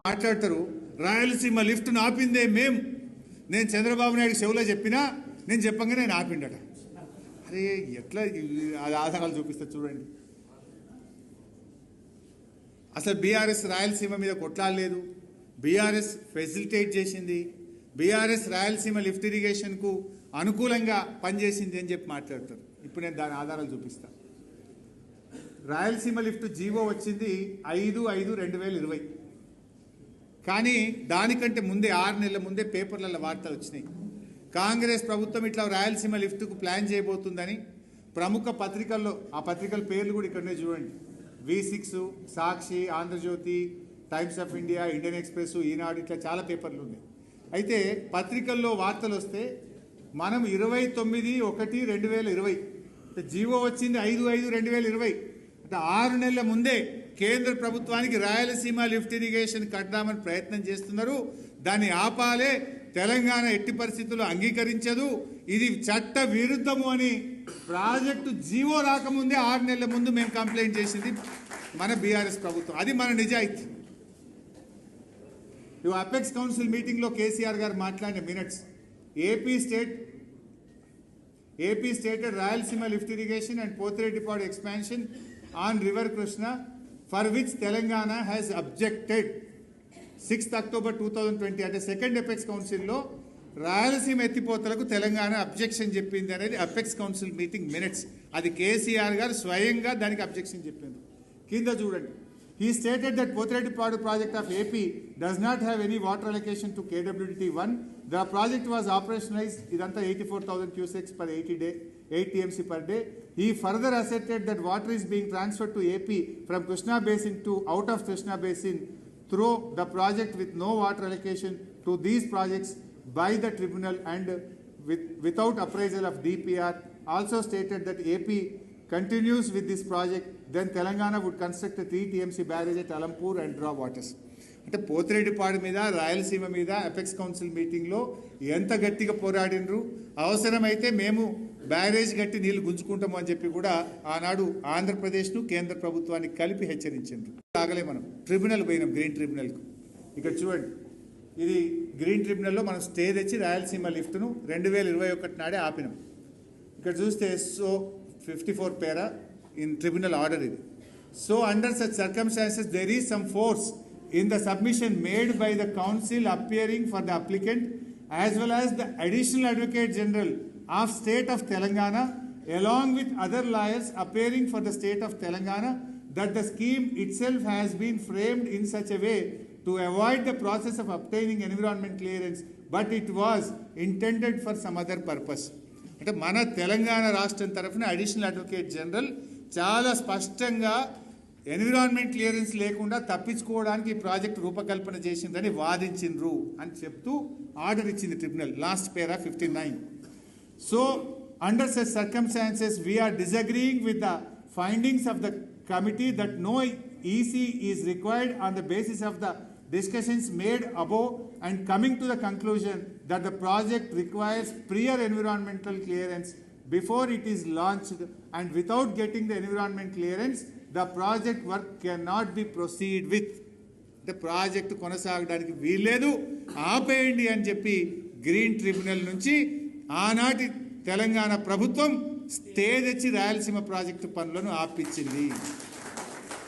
మాట్లాడతారు. రాయలసీమ లిఫ్ట్ను ఆపిందే నేను చంద్రబాబు నాయుడు చెవులో చెప్పినా నేను చెప్పంగానే నేను ఆపిండట. అరే ఎట్లా అది ఆధారాలు చూపిస్తా చూడండి. అసలు బీఆర్ఎస్ రాయలసీమ మీద కొట్లాడలేదు, బీఆర్ఎస్ ఫెసిలిటేట్ చేసింది, బీఆర్ఎస్ రాయలసీమ లిఫ్ట్ ఇరిగేషన్కు అనుకూలంగా పనిచేసింది అని చెప్పి మాట్లాడతారు. ఇప్పుడు నేను దాని ఆధారాలు చూపిస్తాను. రాయలసీమ లిఫ్ట్ జీవో వచ్చింది 5/5/2020. కానీ దానికంటే ముందే 6 నెలల ముందే పేపర్లలో వార్తలు వచ్చినాయి. కాంగ్రెస్ ప్రభుత్వం ఇట్లా రాయలసీమ లిఫ్ట్కు ప్లాన్ చేయబోతుందని ప్రముఖ పత్రికల్లో, ఆ పత్రికల పేర్లు కూడా ఇక్కడనే చూడండి, V6, Sakshi, Andhrajyothi, Times of India, Indian Express, Eenadu, ఇట్లా చాలా పేపర్లు ఉన్నాయి. అయితే పత్రికల్లో వార్తలు వస్తే మనం 29/1/2020 జీవో వచ్చింది 5/5/2020 అంటే 6 నెలల ముందే కేంద్ర ప్రభుత్వానికి రాయలసీమ లిఫ్ట్ ఇరిగేషన్ కట్టామని ప్రయత్నం చేస్తున్నారు. దాన్ని ఆపాలే, తెలంగాణ ఎట్టి పరిస్థితుల్లో అంగీకరించదు, ఇది చట్ట విరుద్ధము అని ప్రాజెక్టు జీవో రాకముందే 6 నెలల ముందు మేము కంప్లైంట్ చేసింది మన బీఆర్ఎస్ ప్రభుత్వం. అది మన నిజాయితీ. ఇవి అపెక్స్ కౌన్సిల్ మీటింగ్లో కేసీఆర్ గారు మాట్లాడిన minutes. AP stated Rayalaseema lift irrigation and Pothiredi expansion on River Krishna, for which Telangana has objected. 6th October 2020 at a second Apex Council లో రాయలసీమ ఎత్తిపోతలకు తెలంగాణ అబ్జెక్షన్ చెప్పింది అనేది అపెక్స్ కౌన్సిల్ మీటింగ్ మినిట్స్. అది కేసీఆర్ గారు స్వయంగా దానికి అబ్జెక్షన్ చెప్పింది. కింద చూడండి. He stated that Pothiredi project of AP does not have any water allocation to KWDT1. The project was operationalized, idanta 84,000 cusecs per 8 TMC per day. He further asserted that water is being transferred to AP from Krishna Basin to out of Krishna Basin through the project with no water allocation to these projects by the tribunal and without appraisal of DPR. Also stated that AP continues with this project, then Telangana would construct a 3 TMC barrage at Alampur and draw waters. అంటే పోతిరెడ్డిపాడు మీద, రాయలసీమ మీద apex council మీటింగ్లో ఎంత గట్టిగా పోరాడినరు. అవసరమైతే మేము barrage కట్టి నీళ్లు గుంజుకుంటాము అని చెప్పి కూడా ఆనాడు ఆంధ్రప్రదేశ్ను కేంద్ర ప్రభుత్వాన్ని కలిపి హెచ్చరించారు. ఆగలే మనం ట్రిబ్యునల్ పోయినాం, గ్రీన్ ట్రిబ్యునల్కు. ఇక్కడ చూడండి, ఇది గ్రీన్ ట్రిబ్యునల్లో మనం స్టే తెచ్చి రాయలసీమ లిఫ్ట్ను 2021 నాడే ఆపినాం. ఇక్కడ చూస్తే so 54 para in tribunal order ఇది. So under such circumstances there is some force in the submission made by the council appearing for the applicant as well as the additional advocate general of state of Telangana along with other lawyers appearing for the state of Telangana that the scheme itself has been framed in such a way to avoid the process of obtaining environment clearance, but it was intended for some other purpose. అంటే మన తెలంగాణ రాష్ట్రం తరఫున additional advocate general చాలా స్పష్టంగా environment clearance లేకుండా తప్పించుకోవడానికి ఈ project రూపకల్పన చేసిందని వాదించిండ్రు అని చెప్తూ ఆర్డర్ ఇచ్చింది tribunal. Last para 59. So under such circumstances we are disagreeing with the findings of the committee that no EC is required on the basis of the discussions made above and coming to the conclusion that the project requires prior environmental clearance before it is launched, and without getting the environment clearance the project work cannot be proceed with. The project కొనసాగడానికి వీల్లేదు, ఆపేయండి అని చెప్పి green tribunal నుంచి ఆనాటి తెలంగాణ ప్రభుత్వం stay తెచ్చి Rayalaseema project పనులను ఆపించింది.